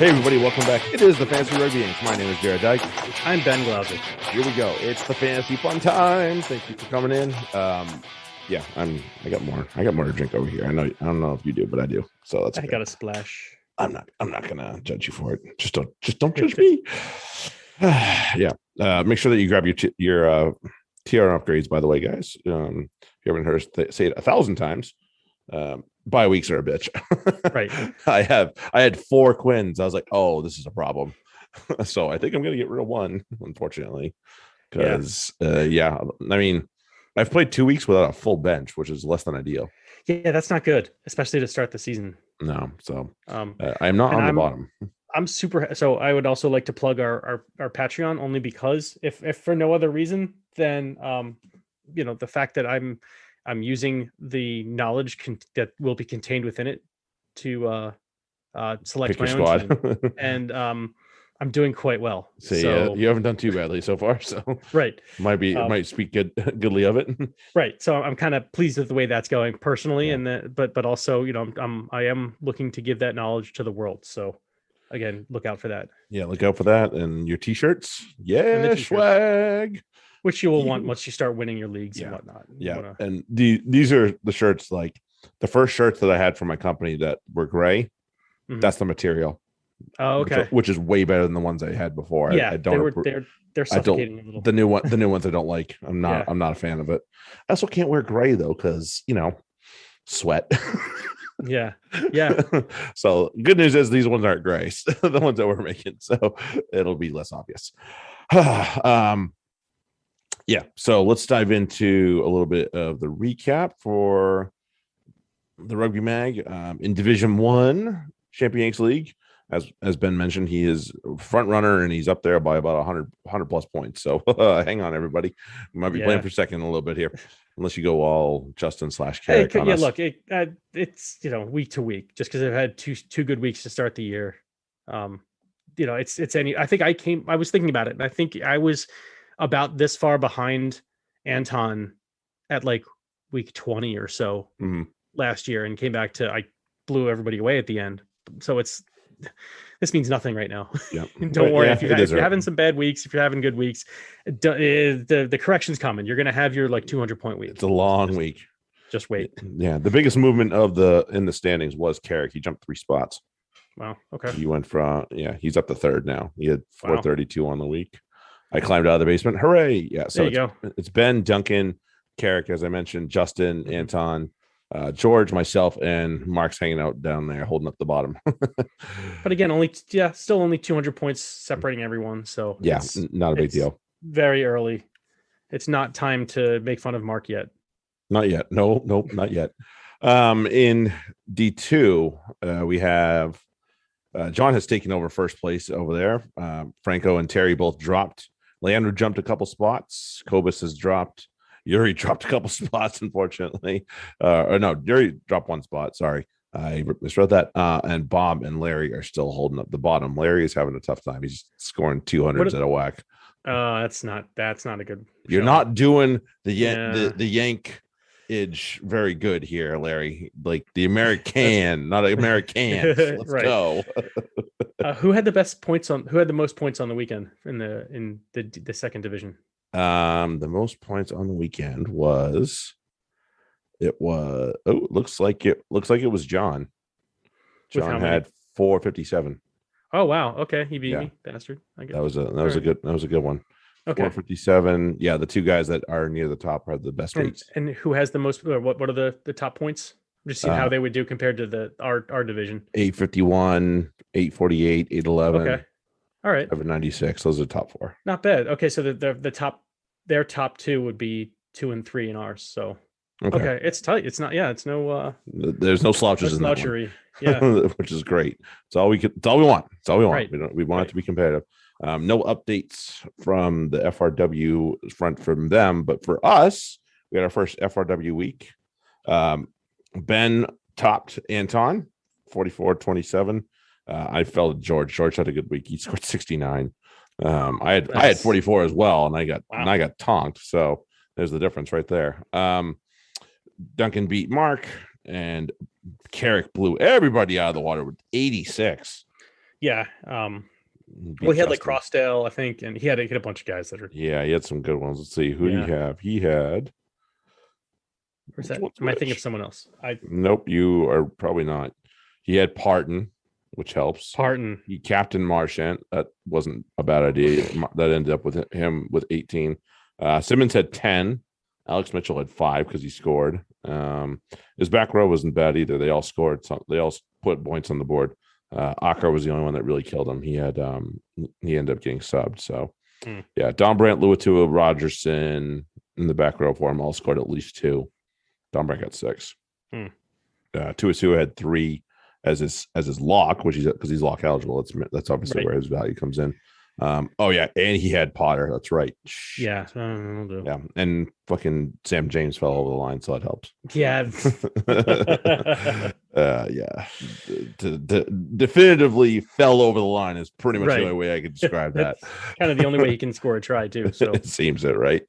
Hey everybody, welcome back. It is the Fantasy Rugby Yanks. My name is Jared Dyke. I'm Ben Glauser. Here we go. It's the fantasy fun time. Thank you for coming in. Yeah, I got more to drink over here. I don't know if you do, but I do. So that's I got a splash. I'm not gonna judge you for it. Just don't judge me. Yeah. Make sure that you grab your TR upgrades, by the way, guys. If you haven't heard us say it 1,000 times, bye weeks are a bitch. Right. I had 4 Quins. I was like, oh, this is a problem. So I think I'm gonna get rid of one, unfortunately. Because I mean, I've played 2 weeks without a full bench, which is less than ideal. Yeah, that's not good, especially to start the season. No, so I'm not on the bottom. I'm super. So I would also like to plug our Patreon, only because if for no other reason than the fact that I'm using the knowledge that will be contained within it to select Pick my your own squad. team, and I'm doing quite well. So you haven't done too badly so far. So right, might speak goodly of it. Right. So I'm kind of pleased with the way that's going personally, Yeah. but also I am looking to give that knowledge to the world. So again, look out for that. Yeah, look out for that and your t-shirts. Yeah, swag. Which you will want once you start winning your leagues and whatnot. Yeah, and these are the shirts, like the first shirts that I had for my company that were gray. Mm-hmm. That's the material. Oh, okay. Which is way better than the ones I had before. Yeah, I don't. They're suffocating a little. The new ones I don't like. I'm not a fan of it. I also can't wear gray though because sweat. Yeah. So good news is these ones aren't gray. The ones that we're making, so it'll be less obvious. Yeah. So let's dive into a little bit of the recap for the Rugby Mag in Division 1 Champi-Yanks League. As Ben mentioned, he is front runner and he's up there by about 100 plus points. So hang on, everybody. We might be playing for second a little bit here, unless you go all Justin/Carrick on us. Look, it's week to week. Just because I've had two good weeks to start the year, it's any. I think I was thinking about it, and I think I was about this far behind Anton at like week 20 or so last year, and came back to I blew everybody away at the end. So this means nothing right now. Yeah. Don't worry. If you're having some bad weeks, if you're having good weeks, the correction's coming. You're going to have your 200-point week. It's a long week. Just wait. Yeah. The biggest movement in the standings was Carrick. He jumped 3 spots. Wow. Okay. He went from, he's up to 3rd now. He had 432 on the week. I climbed out of the basement. Hooray. Yeah. So it's Ben, Duncan, Carrick, as I mentioned, Justin, Anton, George, myself, and Mark's hanging out down there holding up the bottom. But again, still only 200 points separating everyone. So not a big deal. Very early. It's not time to make fun of Mark yet. Not yet. Nope, not yet. In D2, we have John has taken over first place over there. Franco and Terry both dropped. Leandro jumped a couple spots. Kobus has dropped. Yuri dropped a couple spots, unfortunately. Yuri dropped 1 spot. Sorry, I misread that. And Bob and Larry are still holding up the bottom. Larry is having a tough time. He's scoring 200s at a whack. That's not a good. You're not doing the Yank edge very good here, Larry. Like the American, not American. Let's go. Who had the most points on the weekend in the second division? The most points on the weekend looks like it was John. John had 457. Oh wow, okay, he beat me, bastard. I guess that was a good one. Okay. 457. Yeah, the 2 guys that are near the top are the best rates. And who has the most? What are the top points? Just seeing how they would do compared to our division. 851, 848, 811. Okay. All right. 796. Those are the top 4. Not bad. Okay, so their top 2 would be 2 and 3 in ours. So okay, it's tight. It's not. Yeah, it's no. There's no slouches in that one. Yeah, which is great. It's all we want. It's all we want. Right. We want it to be competitive. No updates from the FRW front from them, but for us, we had our first FRW week. Ben topped Anton 44-27. I fell to George. George had a good week. He scored 69. I had 44 as well, and I got tonked. So there's the difference right there. Duncan beat Mark, and Carrick blew everybody out of the water with 86. Yeah. Beat Well, he had like Justin. Crossdale, I think, and he had a bunch of guys that are. Yeah, he had some good ones. Let's see. Who do you Yeah. have? He had. Where's Which that? one's Am I thinking of which? someone else? Nope, you are probably not. He had Parton, which helps. Parton. He captained Marchant. That wasn't a bad idea. That ended up with him with 18. Simmons had 10. Alex Mitchell had 5 because he scored. His back row wasn't bad either. They all scored. They all put points on the board. Akar was the only one that really killed him. He ended up getting subbed. So yeah, Don Brandt, Luatua, Rogerson in the back row for him all scored at least 2. Don Brandt got 6. Tuasua had 3 as his lock, which because he's lock eligible. That's obviously where his value comes in. Oh yeah, and he had Potter. That's right. Yeah. Yeah, and fucking Sam James fell over the line, so that helps. Yeah. Yeah. Definitively fell over the line is pretty much the only way I could describe that. Kind of the only way he can score a try too. So it seems it, right?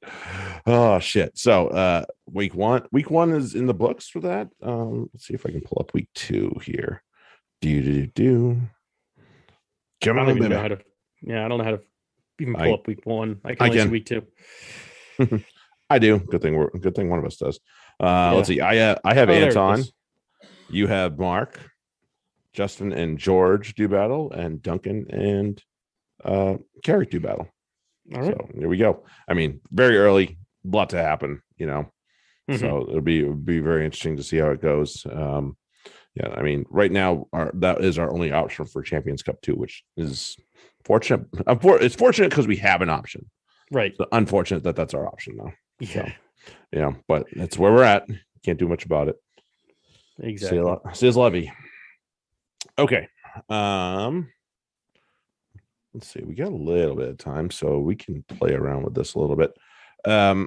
Oh shit. So week one is in the books for that. Let's see if I can pull up week 2 here. Come on, baby. I don't know how to even pull up week 1. I can only see week 2. I do. Good thing one of us does. Let's see. I have Anton. You have Mark, Justin, and George do battle, and Duncan and Carrick do battle. All right. So there we go. I mean, very early, a lot to happen, So it'll be very interesting to see how it goes. Yeah, I mean, right now that is our only option for Champions Cup 2, which is fortunate. It's fortunate because we have an option, right? So unfortunate that that's our option now. Yeah, so, but that's where we're at. Can't do much about it. Exactly. Says Levy. Okay. Let's see. We got a little bit of time, so we can play around with this a little bit. I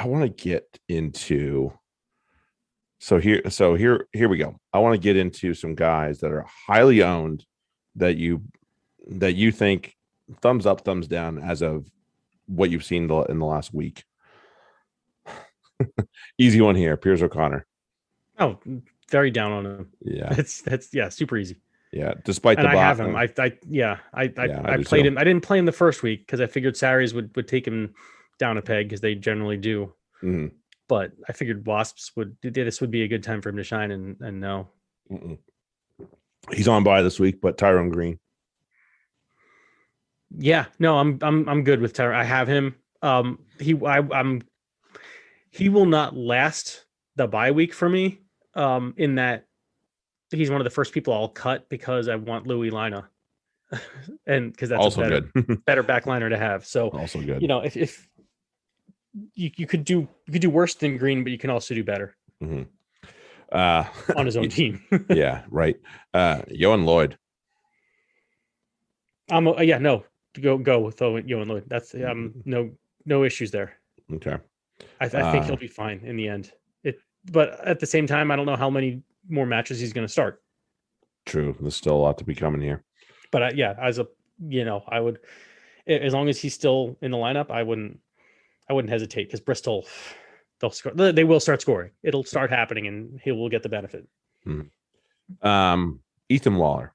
want to get into. So here we go. I want to get into some guys that are highly owned that you think thumbs up, thumbs down as of what you've seen in the last week. Easy one here. Piers O'Connor. Oh, very down on him. Yeah. That's super easy. Yeah. Despite and the I have him. I played him. I didn't play him the first week because I figured Saris would take him down a peg because they generally do. Mm-hmm. But I figured Wasps this would be a good time for him to shine, and no. Mm-mm. He's on bye this week, but Tyrone Green. Yeah, no, I'm good with Tyrone. I have him. He will not last the bye week for me. In that he's one of the first people I'll cut because I want Louis Lina, and because that's also a better backliner to have. So also good. If you could do worse than Green, but you can also do better on his own team. Yeah, right. Yohan Lloyd. No, go with Yohan Lloyd. That's no issues there. Okay. I think he'll be fine in the end. But at the same time, I don't know how many more matches he's going to start. True. There's still a lot to be coming here. But I would, as long as he's still in the lineup, I wouldn't hesitate because Bristol, they'll score. They will start scoring. It'll start happening, and he will get the benefit. Ethan Waller.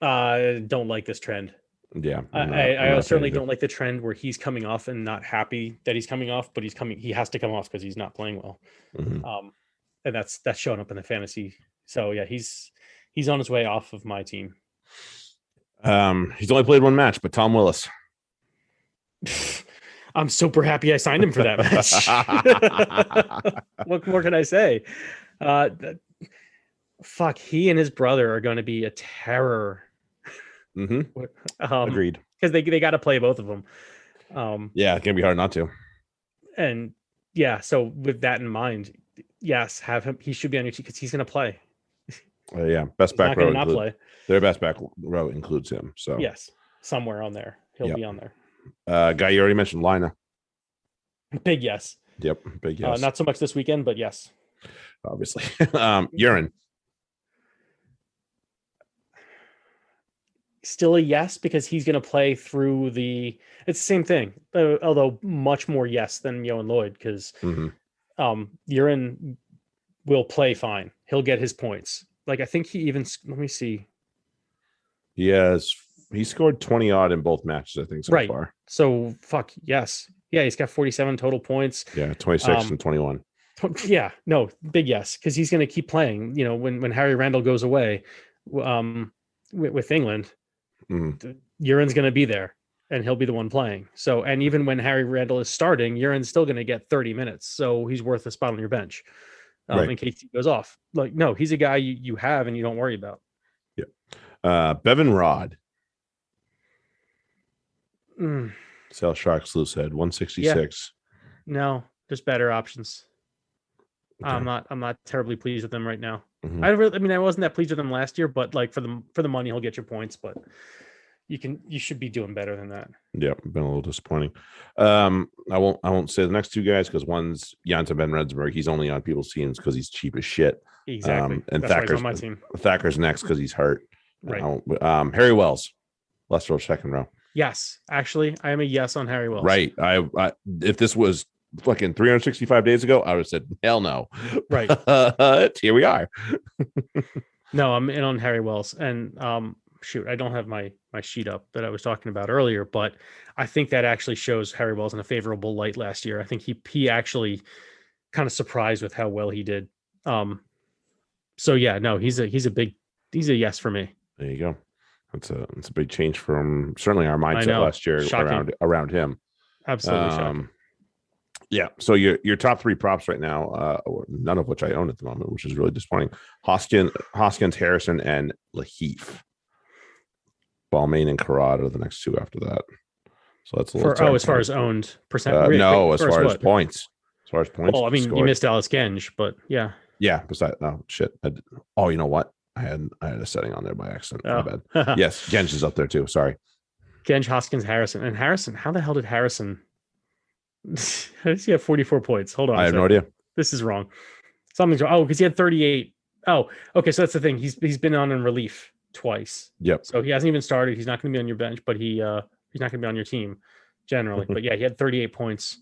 Don't like this trend. Yeah, I certainly don't like the trend where he's coming off and not happy that he's coming off, but he has to come off because he's not playing well. And that's showing up in the fantasy. So yeah, he's on his way off of my team. He's only played 1 match, but Tom Willis. I'm super happy I signed him for that match. What more can I say? Fuck, he and his brother are going to be a terror. Agreed. Because they got to play both of them. Yeah, it's gonna be hard not to. And yeah, so with that in mind, yes, have him. He should be on your team because he's going to play. Yeah, best back row. Not play. Their best back row includes him. So yes, somewhere on there he'll be on there. Guy you already mentioned, Lina. Big yes. Yep, big yes. Not so much this weekend, but yes. Obviously, Urine. Still a yes because he's going to play through it's the same thing, although much more yes than Yohan Lloyd because Urine will play fine. He'll get his points. Like, I think he even, let me see. He scored 20 odd in both matches, I think, so Right. far. So fuck yes. Yeah, he's got 47 total points. Yeah, 26 and 21. Yeah, no, big yes, because he's going to keep playing. You know, when Harry Randall goes away, with England, Urin's going to be there, and he'll be the one playing. So, and even when Harry Randall is starting, Urin's still going to get 30 minutes, so he's worth a spot on your bench, Right. in case he goes off. Like, no, he's a guy you have and you don't worry about. Yeah. Bevan Rod. Mm, Sale Sharks loose head 166. no, there's better options. Okay. I'm not terribly pleased with them right now. Mhm. I mean, I wasn't that pleased with them last year, but like for the money, he'll get your points. But you should be doing better than that. Yeah, been a little disappointing. I won't say the next two guys because one's Janssen Ben Redsburg. He's only on people's teams because he's cheap as shit. Exactly. And That's why he's on my team. Thacker's next because he's hurt. Right. Harry Wells, Leicester second row. Yes, actually, I am a yes on Harry Wells. Right. I if this was fucking 365 days ago, I would have said hell no. Right. Here we are. No, I'm in on Harry Wells, and shoot, I don't have my sheet up that I was talking about earlier, but I think that actually shows Harry Wells in a favorable light last year. I think he actually kind of surprised with how well he did. So yeah, no, he's a yes for me. There you go. It's a big change from certainly our mindset last year around him. Absolutely shocking. Yeah. So your top three props right now, none of which I own at the moment, which is really disappointing. Hoskins, Harrison, and Laheef. Balmain and Carrad are the next two after that. So that's a little as far as owned percent. No, as far as points. As far as points. Well, I mean, you missed Alice Genge, but yeah. Yeah. Besides, oh shit. You know what? I had a setting on there by accident. My bad. Yes, Genge is up there too. Sorry. Genge, Hoskins, Harrison. And Harrison, how the hell did Harrison? How does he have 44 points? Hold on. I have no idea. This is wrong. Something's wrong. Oh, because he had 38. Oh, okay. So that's the thing. He's been on in relief twice. Yep. So he hasn't even started. He's not going to be on your bench, but he's not going to be on your team generally. But yeah, he had 38 points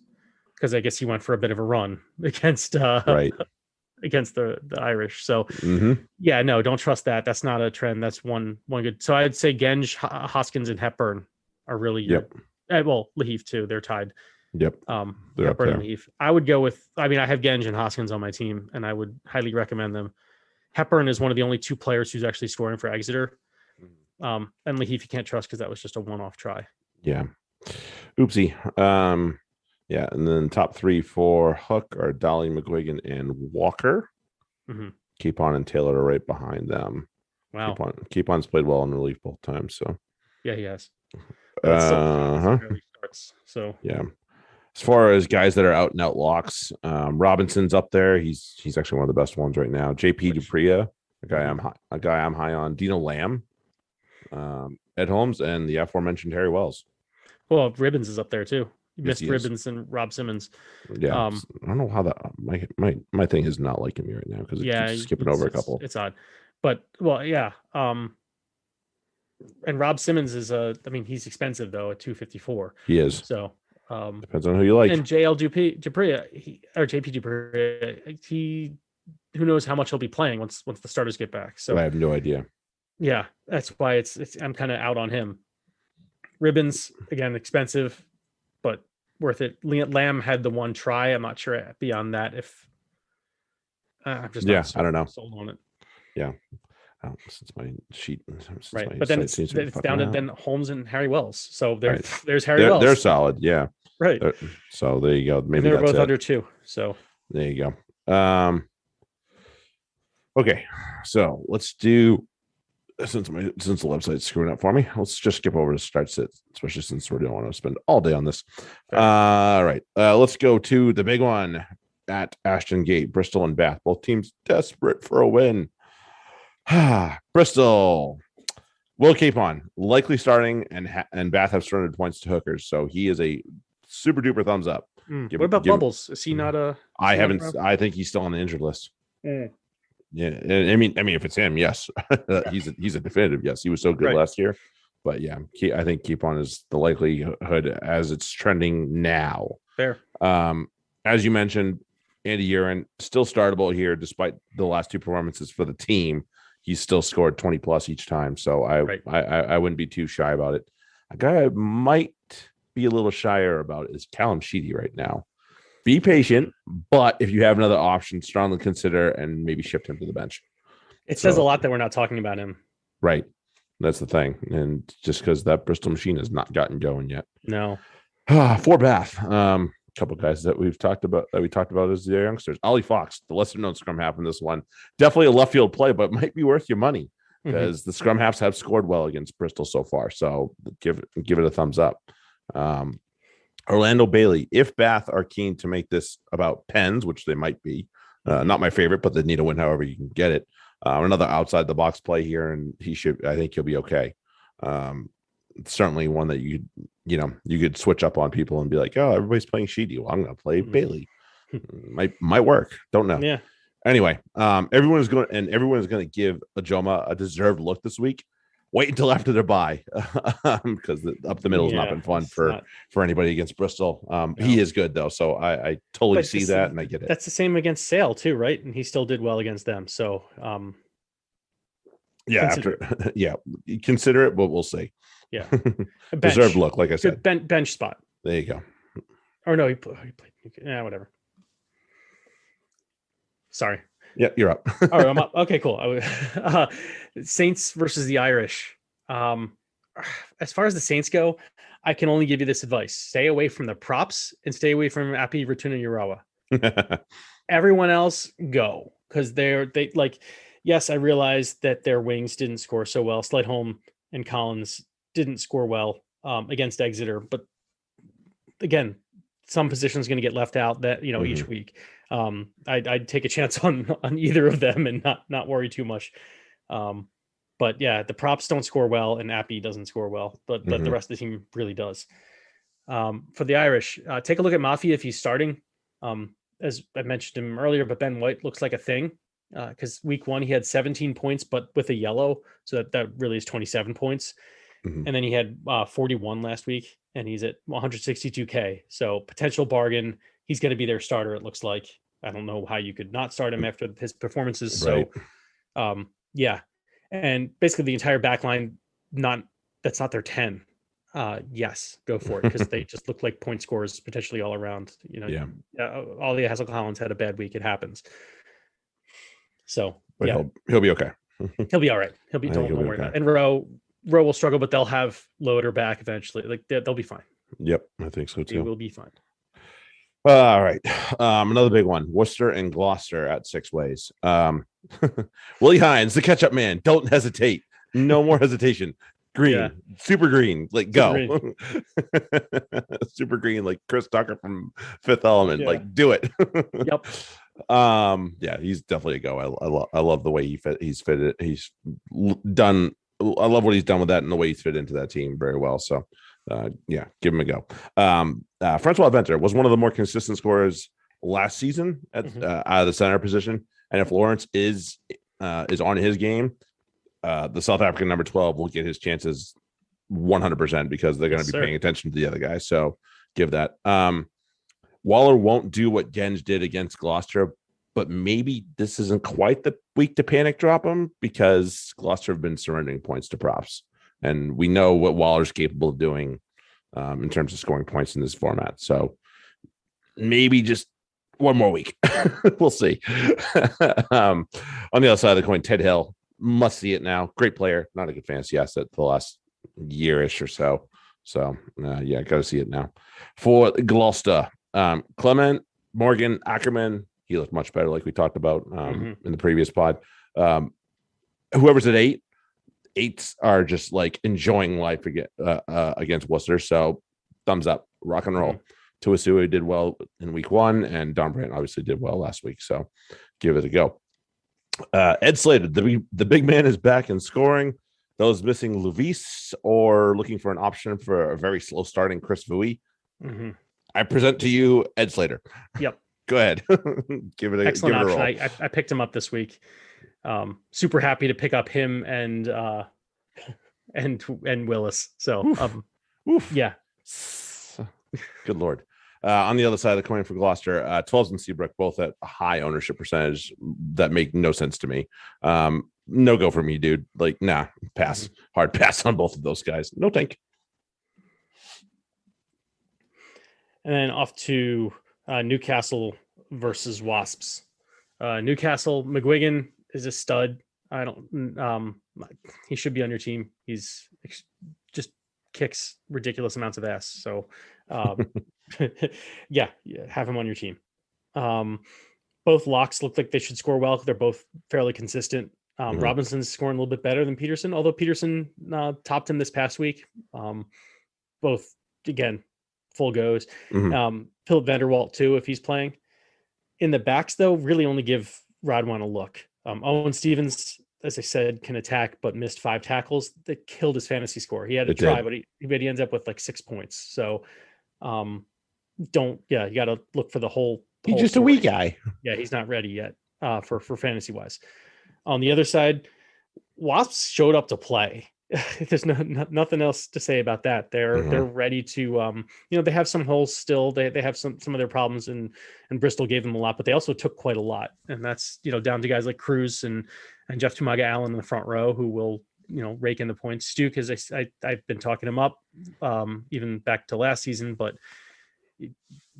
because I guess he went for a bit of a run against right. against the Irish. So yeah, no, don't trust that. That's not a trend. That's one good. So I'd say Genge, Hoskins, and Hepburn are really good. Well, Laheef too. They're tied. Yep. They're Hepburn and Laheef. I would go with. I mean, I have Genge and Hoskins on my team, and I would highly recommend them. Hepburn is one of the only two players who's actually scoring for Exeter. And Laheef you can't trust because that was just a one-off try. Yeah. Oopsie. Yeah, and then top three for Hook are Dolly, McGuigan, and Walker. Keepon and Taylor are right behind them. Wow. Keepon's played well in relief both times. So yeah, he has. So yeah. As far as guys that are out and out locks, Robinson's up there. He's actually one of the best ones right now. JP Dupria, a guy I'm high on. Dino Lamb, Ed Holmes, and the aforementioned Harry Wells. Well, Ribbons is up there too. You missed Ribbons and Rob Simmons. Yeah, I don't know how that my thing is not liking me right now because it keeps skipping over a couple. It's odd, but well, yeah. And Rob Simmons is he's expensive though at 254. He is. So depends on who you like. And JL Dupria, JP Dupria, who knows how much he'll be playing once the starters get back. So I have no idea. Yeah, that's why I'm kind of out on him. Ribbons again, expensive, but worth it. Lamb had the one try. I'm not sure beyond that if I'm just I don't know. Sold on it. Yeah. Since my sheet, right? But then it's down to then Holmes and Harry Wells. So there's Harry Wells. They're solid, yeah. Right. So there you go. Maybe they're both under 2. So there you go. Okay, so let's do since the website's screwing up for me. Let's just skip over to start sit, especially since we don't want to spend all day on this. All right, let's go to the big one at Ashton Gate, Bristol and Bath. Both teams desperate for a win. Bristol, Will Capon likely starting, and Bath have surrendered points to Hookers, so he is a super duper thumbs up. What about Bubbles? Is he not a? I think he's still on the injured list. Yeah, I mean, if it's him, yes, he's a definitive yes. He was so good last year, but yeah, I think Capon is the likelihood as it's trending now. Fair. As you mentioned, Andy Urin still startable here despite the last two performances for the team. he's still scored 20 plus each time. So I wouldn't be too shy about it. A guy I might be a little shyer about is Callum Sheedy right now. Be patient, but if you have another option, strongly consider and maybe shift him to the bench. It says a lot that we're not talking about him. Right. That's the thing. And just because that Bristol machine has not gotten going yet. No. For Bath. A couple guys that we talked about as the youngsters. Ollie Fox, the lesser known scrum half in this one. Definitely a left field play, but might be worth your money because the scrum halves have scored well against Bristol so far. So give it a thumbs up. Orlando Bailey, if Bath are keen to make this about pens, which they might be, not my favorite, but they need a win however you can get it. Another outside the box play here, and I think he'll be okay. Certainly one that you could switch up on people and be like, oh, everybody's playing Sheedy. Well, I'm going to play Bailey. might work. Don't know. Yeah. Anyway, everyone is going to give Ajoma a deserved look this week. Wait until after their bye because up the middle has not been fun for anybody against Bristol. No. He is good though, so I totally see that and I get it. That's the same against Sale too, right? And he still did well against them. So consider it, but we'll see. Yeah, deserved look, like I said, bench spot. There you go. Or no, he played. Whatever. Sorry. Yeah, you're up. All right, I'm up. Okay, cool. Saints versus the Irish. As far as the Saints go, I can only give you this advice: stay away from the props and stay away from Api Ratuna Urawa. Everyone else, go, because they like. Yes, I realize that their wings didn't score so well. Slightholm and Collins didn't score well against Exeter, but again, some positions going to get left out that each week. I'd take a chance on either of them and not worry too much. But yeah, the props don't score well and Appy doesn't score well, but the rest of the team really does. For the Irish, take a look at Mafia if he's starting. As I mentioned him earlier, but Ben White looks like a thing because week 1 he had 17 points, but with a yellow, so that really is 27 points. And then he had 41 last week, and he's at 162K. So potential bargain. He's going to be their starter, it looks like. I don't know how you could not start him after his performances. Right. So, yeah. And basically the entire back line, that's not their 10. Yes, go for it, because they just look like point scorers potentially all around. Ollie Hassel-Collins had a bad week. It happens. So, but he'll be okay. He'll be all right. Don't worry about it. And Rowe will struggle, but they'll have Loader back eventually. Like they'll be fine. Yep, I think so too. They will be fine. All right. Another big one. Worcester and Gloucester at 6 ways. Willie Hines, the catch-up man. Don't hesitate. No more hesitation. Green. Super green. Like, go. Super green, like Chris Tucker from Fifth Element. Yeah. Like, do it. Yep. Yeah, he's definitely a go. I love the way he's fitted. He's done. I love what he's done with that and the way he's fit into that team very well. So, give him a go. Francois Venter was one of the more consistent scorers last season at out of the center position. And if Lawrence is on his game, the South African number 12 will get his chances 100% because they're going to be paying attention to the other guy. So give that. Waller won't do what Genge did against Gloucester, but maybe this isn't quite the week to panic drop him because Gloucester have been surrendering points to props. And we know what Waller's capable of doing in terms of scoring points in this format. So maybe just one more week. We'll see. On the other side of the coin, Ted Hill, must see it now. Great player, not a good fantasy asset for the last year-ish or so. So, got to see it now. For Gloucester, Clement, Morgan, Ackerman, he looked much better like we talked about in the previous pod. Whoever's at 8, 8s are just like enjoying life against Worcester. So thumbs up, rock and roll. Tuasua did well in week 1, and Don Brandt obviously did well last week. So give it a go. Ed Slater, the big man, is back in scoring. Those missing Luvis or looking for an option for a very slow starting Chris Vui. I present to you Ed Slater. Yep. Go ahead. Give it excellent give it option. I picked him up this week. Super happy to pick up him and Willis. So yeah. Good Lord. On the other side of the coin for Gloucester, 12s and Seabrook both at a high ownership percentage that make no sense to me. no go for me, dude. Like, nah, pass. Hard pass on both of those guys. No thank. And then off to Newcastle versus Wasps. Newcastle, McGuigan is a stud. I don't. He should be on your team. He's just kicks ridiculous amounts of ass. So, yeah, have him on your team. Both locks look like they should score well. They're both fairly consistent. Robinson's scoring a little bit better than Peterson, although Peterson topped him this past week. Both, again, full goes. Philip Vanderwalt, too, if he's playing. In the backs, though, really only give Rodwan a look. Owen Stevens, as I said, can attack, but missed 5 tackles. That killed his fantasy score. He had to try, but he ends up with like 6 points. So you got to look for the whole. He's just story. A wee guy. Yeah, he's not ready yet for fantasy wise. On the other side, Wasps showed up to play. There's nothing else to say about that. They're ready to they have some holes still. They have some of their problems, and Bristol gave them a lot, but they also took quite a lot. And that's down to guys like Cruz and Jeff Tumaga Allen in the front row who will rake in the points. Stu, because I've been talking him up even back to last season, but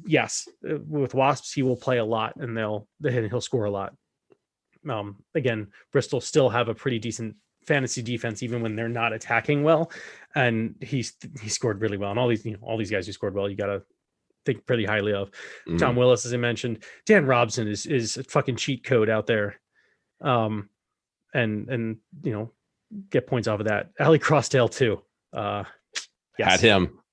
yes, with Wasps he will play a lot and he'll score a lot. Again, Bristol still have a pretty decent fantasy defense even when they're not attacking well, and he scored really well. And all these guys who scored well, you got to think pretty highly of. Tom Willis, as I mentioned. Dan Robson is a fucking cheat code out there, and get points off of that. Ali Crossdale too. Yes.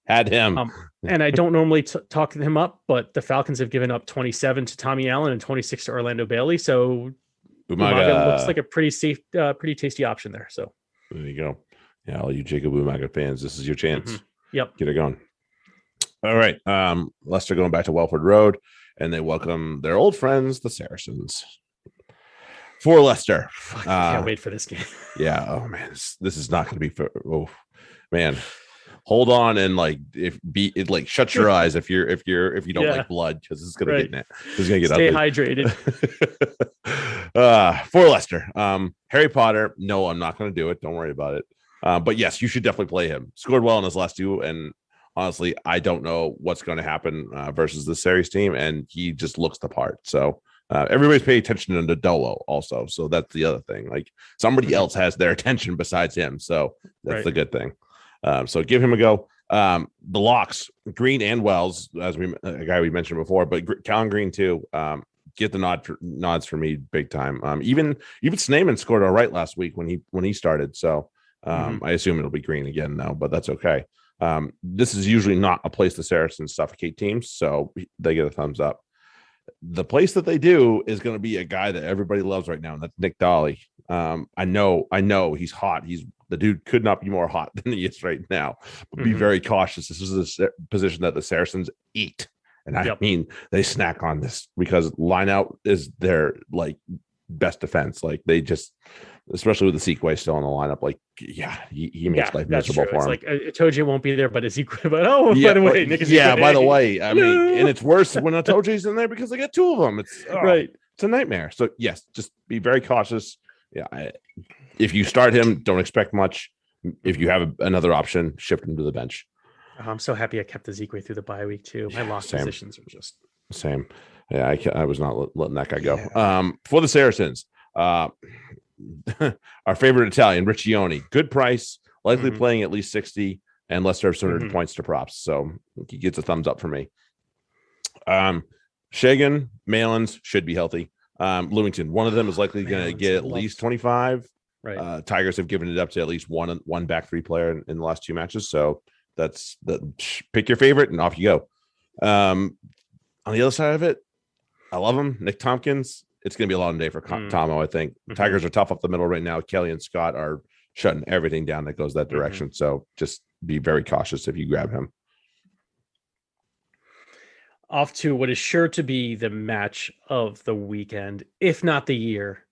Had him. And I don't normally talk him up, but the Falcons have given up 27 to Tommy Allen and 26 to Orlando Bailey. So Umaga looks like a pretty tasty option there. So there you go. Yeah, all you Jacob Umaga fans, this is your chance. Yep. Get it going. All right. Leicester going back to Welford Road, and they welcome their old friends, the Saracens. For Leicester. I can't wait for this game. Yeah. Oh man, this is not going to be oh man. Hold on and shut your eyes if you don't like blood, because it's gonna get Stay ugly. Hydrated. For Leicester, Harry Potter. No, I'm not gonna do it. Don't worry about it. But yes, you should definitely play him. Scored well in his last 2, and honestly, I don't know what's going to happen versus the Sarries team, and he just looks the part. So everybody's paying attention to Dolo also. So that's the other thing. Like somebody else has their attention besides him. So that's the good thing. So give him a go. The locks, Green and Wells, a guy we mentioned before, but Callan Green too. Get the nods for me big time. Even Sneeman scored all right last week when he started. So I assume it'll be Green again now, but that's okay. This is usually not a place the Saracens suffocate teams, so they get a thumbs up. The place that they do is going to be a guy that everybody loves right now, and that's Nick Dolly. I know he's hot. The dude could not be more hot than he is right now. But be very cautious. This is a position that the Saracens eat, and I mean they snack on this because line out is their best defense. Like they just, especially with the Sequay still in the lineup, he makes life miserable for him. It's Itoje won't be there, but is he? But by the way, Nick is by the way, I mean, and it's worse when Itoje's in there because they get 2 of them. It's right. It's a nightmare. So yes, just be very cautious. Yeah, if you start him, don't expect much. If you have another option, shift him to the bench. I'm so happy I kept the Zeke through the bye week too. My lost positions are just same. Yeah, I was not letting that guy go. For the Saracens, our favorite Italian, Riccioni, good price, likely playing at least 60, and Leicester have 200 points to props. So he gets a thumbs up for me. Shagan, Malins should be healthy. Lewington, one of them is likely going to get at least 25. Right. Tigers have given it up to at least one back 3 player in the last 2 matches. So that's pick your favorite and off you go. On the other side of it, I love him. Nick Tompkins. It's going to be a long day for Tomo, I think. Tigers are tough up the middle right now. Kelly and Scott are shutting everything down that goes that direction. So just be very cautious if you grab him. Off to what is sure to be the match of the weekend, if not the year.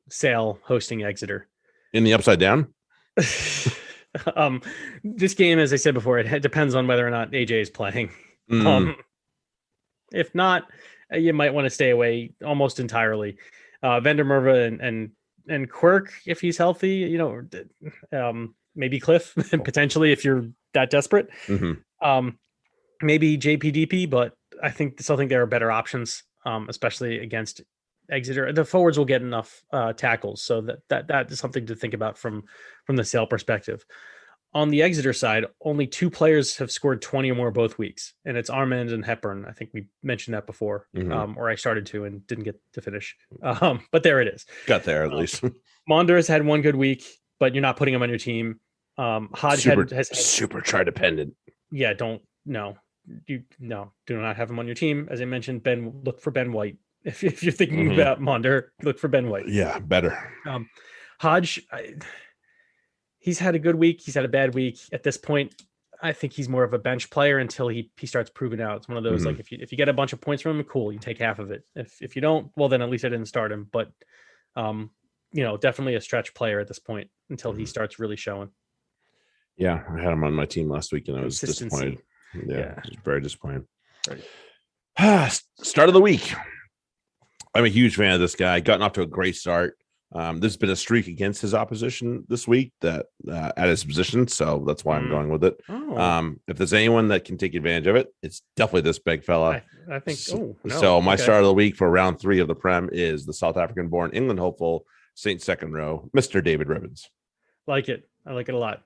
Sale hosting Exeter. In the upside down? This game, as I said before, it depends on whether or not AJ is playing. If not, you might want to stay away almost entirely. Vandermerva and and Quirk, if he's healthy, maybe Cliff potentially if you're that desperate. Maybe JPDP, but I still think there are better options, especially against Exeter. The forwards will get enough tackles, so that is something to think about from the Sale perspective. On the Exeter side, only 2 players have scored 20 or more both weeks, and it's Armand and Hepburn. I think we mentioned that before, or I started to and didn't get to finish. But there it is. Got there at least. Maunder has had one good week, but you're not putting him on your team. Hodge has super try dependent. Yeah, do not have him on your team. As I mentioned, look for Ben White. If you're thinking about Maunder, look for Ben White. Yeah, better. Hodge, he's had a good week. He's had a bad week. At this point, I think he's more of a bench player until he starts proving out. It's one of those like if you get a bunch of points from him, cool, you take half of it. If you don't, well then at least I didn't start him. But definitely a stretch player at this point until he starts really showing. Yeah, I had him on my team last week and I was disappointed. Yeah. I was very disappointed. Right. Start of the week. I'm a huge fan of this guy. Gotten off to a great start. There's been a streak against his opposition this week that at his position, so that's why I'm going with it. If there's anyone that can take advantage of it, it's definitely this big fella. I think. So my start of the week for round 3 of the Prem is the South African-born England hopeful, Saint second row, Mr. David Ribbons. Like it. I like it a lot.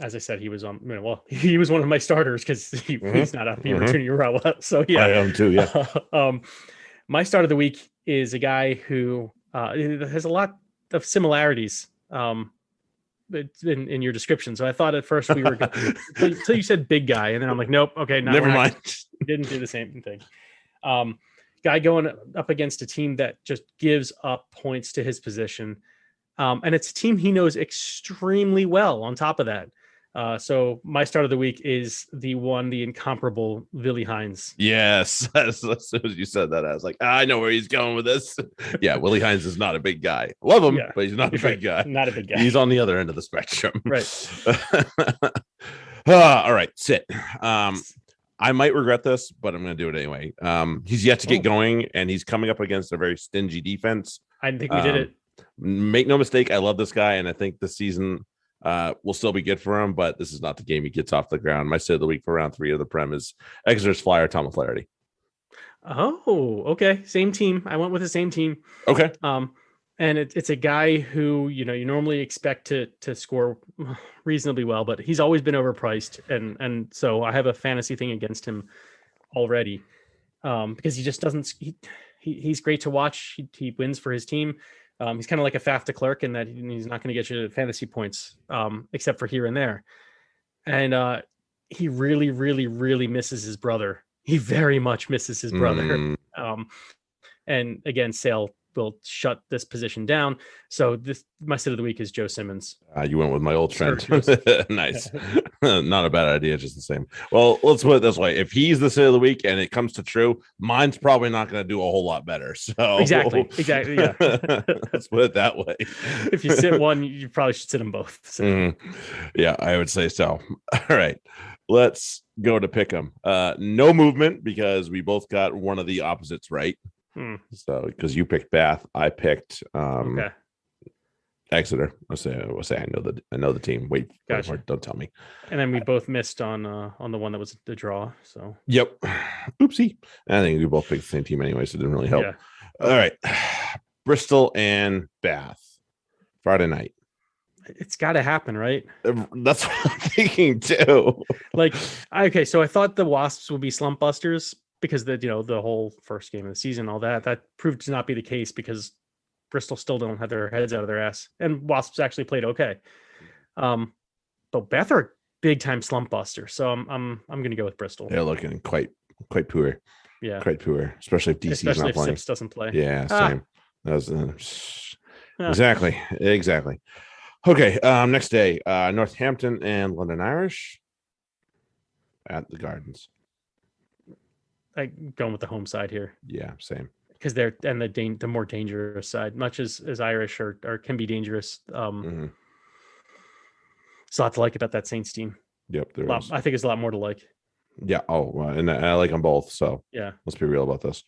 As I said, he was on. He was one of my starters because he's not up here Junior Rawa. So yeah, I am too. Yeah. My start of the week is a guy who has a lot of similarities in your description. So I thought at first we were until you said big guy, and then I'm like, nope, okay, never mind. Didn't do the same thing. Guy going up against a team that just gives up points to his position, and it's a team he knows extremely well. On top of that. So my start of the week is the incomparable Willi Heinz. Yes. As soon as you said that, I was like, I know where he's going with this. Yeah, Willi Heinz is not a big guy. Love him, but he's not a big guy. Not a big guy. He's on the other end of the spectrum. Right. All right, sit. I might regret this, but I'm going to do it anyway. He's yet to get going, and he's coming up against a very stingy defense. I think we did it. Make no mistake, I love this guy, and I think this season will still be good for him, but this is not the game he gets off the ground. My sit of the week for round 3 of the Prem is Exeter's flyer, Tom O'Flaherty. Oh, okay. Same team. I went with the same team. Okay. And it's a guy who, you normally expect to score reasonably well, but he's always been overpriced. And so I have a fantasy thing against him already because he just doesn't, he's great to watch. He wins for his team. He's kind of like a Faf de Klerk in that he's not going to get you fantasy points, except for here and there. And he really, really, really misses his brother. He very much misses his brother. And again, Sale will shut this position down. So my sit of the week is Joe Simmons. You went with my old friend. Nice. Not a bad idea, just the same. Well, let's put it this way. If he's the sit of the week and it comes to true, mine's probably not going to do a whole lot better. So Exactly. Yeah. Let's put it that way. If you sit one, you probably should sit them both. So. Yeah, I would say so. All right. Let's go to pick 'em. No movement because we both got one of the opposites right. So because you picked Bath, I picked Exeter. I'll say I know the team. Wait for it. Don't tell me. And then we both missed on the one that was the draw. So yep. Oopsie. I think we both picked the same team anyway, so it didn't really help. Yeah. All right. Bristol and Bath. Friday night. It's got to happen, right? That's what I'm thinking too. So I thought the Wasps would be slump busters because the whole first game of the season, all that proved to not be the case because Bristol still don't have their heads out of their ass, and Wasps actually played okay. But Bath are a big time slump buster, so I'm going to go with Bristol. They're looking quite poor. Yeah, quite poor, especially if DC's not playing. Sips doesn't play. Yeah, same. That was exactly. Okay, next day, Northampton and London Irish at the Gardens. I'm going with the home side here. Yeah, same. Because they're the more dangerous side, much as Irish or can be dangerous. There's a lot to like about that Saints team. Yep, there is. I think there's a lot more to like. Yeah. Oh, and I like them both. So yeah, let's be real about this.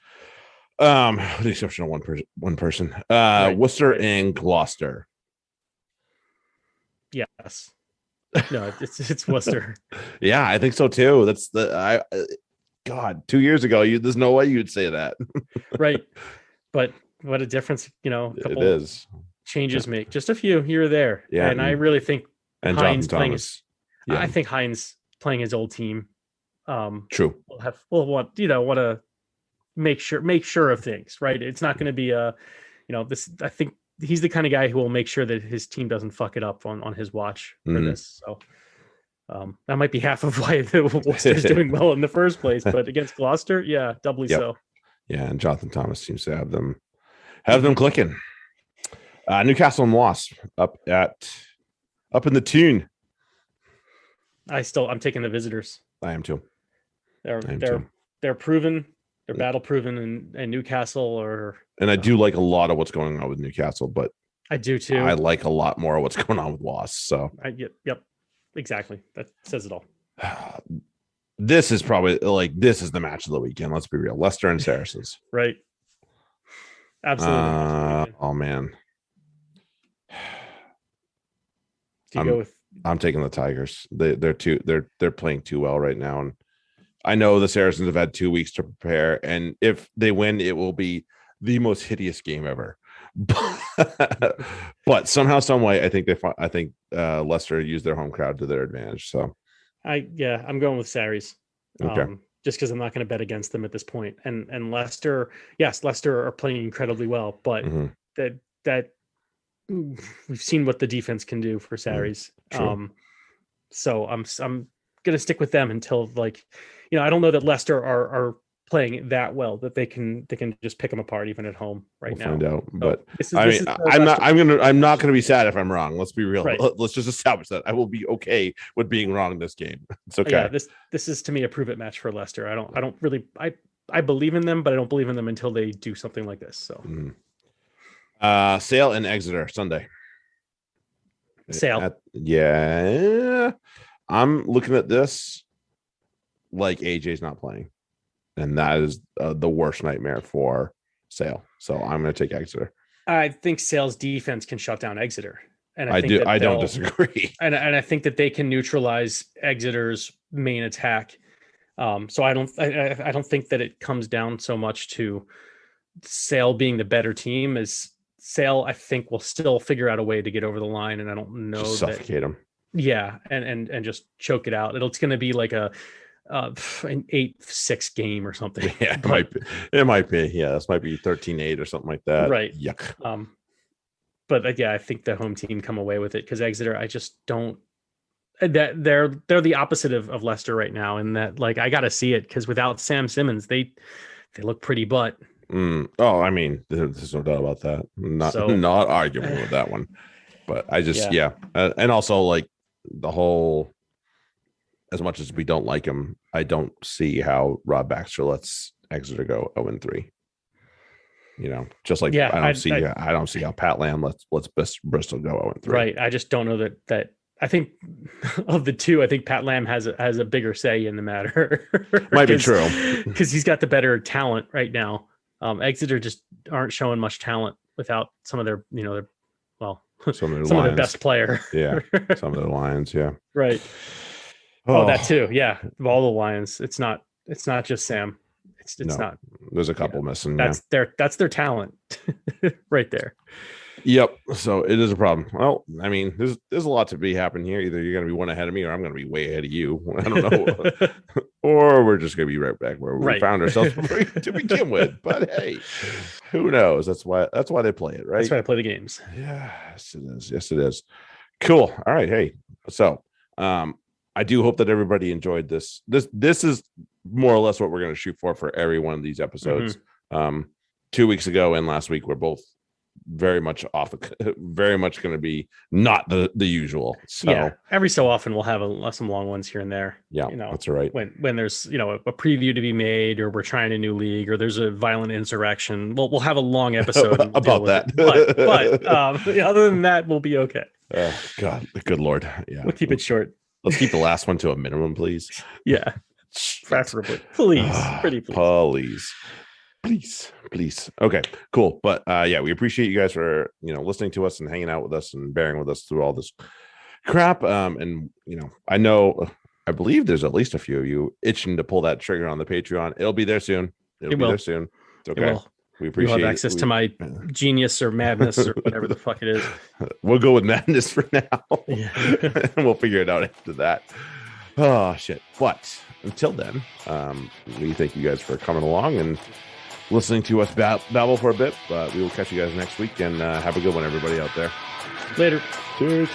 With the exception of one person. Right, Worcester right. and Gloucester. Yes. No, it's Worcester. Yeah, I think so too. That's the God, 2 years ago, there's no way you'd say that. Right. But what a difference, a It couple is. changes make. Just a few here or there. Yeah, And I really think and Jonathan Hines playing his Thomas. I Yeah, think Hines playing his old team true. will want to make sure of things, right? It's not going to be this. I think he's the kind of guy who will make sure that his team doesn't fuck it up on his watch for Mhm. this. So that might be half of why the Worcester's doing well in the first place. But against Gloucester, yeah, doubly Yep. so. Yeah, and Jonathan Thomas seems to have them Mhm. clicking. Newcastle and Wasp up in the tune. I'm taking the visitors. I am too. They're proven. They're battle proven in Newcastle, or And I do like a lot of what's going on with Newcastle, but I do too. I like a lot more of what's going on with Wasp. So Yep, exactly. That says it all. this is probably this is the match of the weekend. Let's be real. Leicester and Saracens. Right. Absolutely. Oh man. Do you go with? I'm taking the Tigers. They're playing too well right now, and I know the Saracens have had 2 weeks to prepare, and if they win, it will be the most hideous game ever. But somehow, some way, I think Leicester used their home crowd to their advantage. So, I'm going with Sarries. Okay. Just because I'm not going to bet against them at this point. And Leicester, yes, Leicester are playing incredibly well, but that we've seen what the defense can do for Sarries. So I'm going to stick with them until I don't know that Leicester are playing that well that they can just pick them apart even at home now. Find out, but I'm not going to be sad if I'm wrong. Let's be real. Right. Let's just establish that I will be okay with being wrong in this game. It's okay. Yeah, this is to me a prove it match for Leicester. I don't really I believe in them, but I don't believe in them until they do something like this. So Sale and Exeter Sunday. Sale. Yeah. I'm looking at this like AJ's not playing. And that is the worst nightmare for Sale. So I'm going to take Exeter. I think Sale's defense can shut down Exeter. And I don't disagree. And I think that they can neutralize Exeter's main attack. So I don't think that it comes down so much to Sale being the better team as Sale, I think, will still figure out a way to get over the line. And I don't know just suffocate them. Yeah. And just choke it out. It's going to be like an 8-6 game or something. Yeah, it might be. Yeah, this might be 13-8 or something like that. Right. Yuck. But I think the home team come away with it because Exeter, I just don't. That they're the opposite of Leicester right now, in that I got to see it because without Sam Simmons, they look pretty butt. Oh, I mean, there's no doubt about that. Not arguing with that one, but I just and also the whole. As much as we don't like him, I don't see how Rob Baxter lets Exeter go 0-3. Just like I don't see how Pat Lam lets Bristol go 0-3. Right. I just don't know that. I think of the two, I think Pat Lam has a bigger say in the matter. Might be true because he's got the better talent right now. Exeter just aren't showing much talent without some of their some of their best player. Yeah, some of their Lions. Yeah, right. Oh, that too. Yeah, all the Lions. It's not just Sam. It's not. There's a couple missing. That's their talent right there. Yep. So it is a problem. Well, I mean, there's a lot to be happening here. Either you're going to be one ahead of me, or I'm going to be way ahead of you. I don't know. Or we're just going to be right back where we found ourselves to begin with. But hey, who knows? That's why they play it, right? That's why I play the games. Yes, it is. Yes, it is. Cool. All right. Hey, so I do hope that everybody enjoyed this. This is more or less what we're going to shoot for every one of these episodes. 2 weeks ago and last week were both very much very much going to be not the usual. So every so often we'll have some long ones here and there. Yeah, that's right. When there's a preview to be made, or we're trying a new league, or there's a violent insurrection, we'll have a long episode about that. But other than that, we'll be okay. Oh God, good Lord. Yeah, we'll keep it short. Let's keep the last one to a minimum, please. Yeah, preferably. Please, pretty please. Please. Please. Okay, cool. But yeah, we appreciate you guys for listening to us and hanging out with us and bearing with us through all this crap. And I believe there's at least a few of you itching to pull that trigger on the Patreon. It'll be there soon. It'll be there soon. It's okay. It will. We appreciate You'll have access to my genius or madness or whatever the fuck it is. We'll go with madness for now. Yeah. And we'll figure it out after that. Oh shit. But until then, we thank you guys for coming along and listening to us babble for a bit. But we will catch you guys next week, and have a good one, everybody out there. Later. Cheers.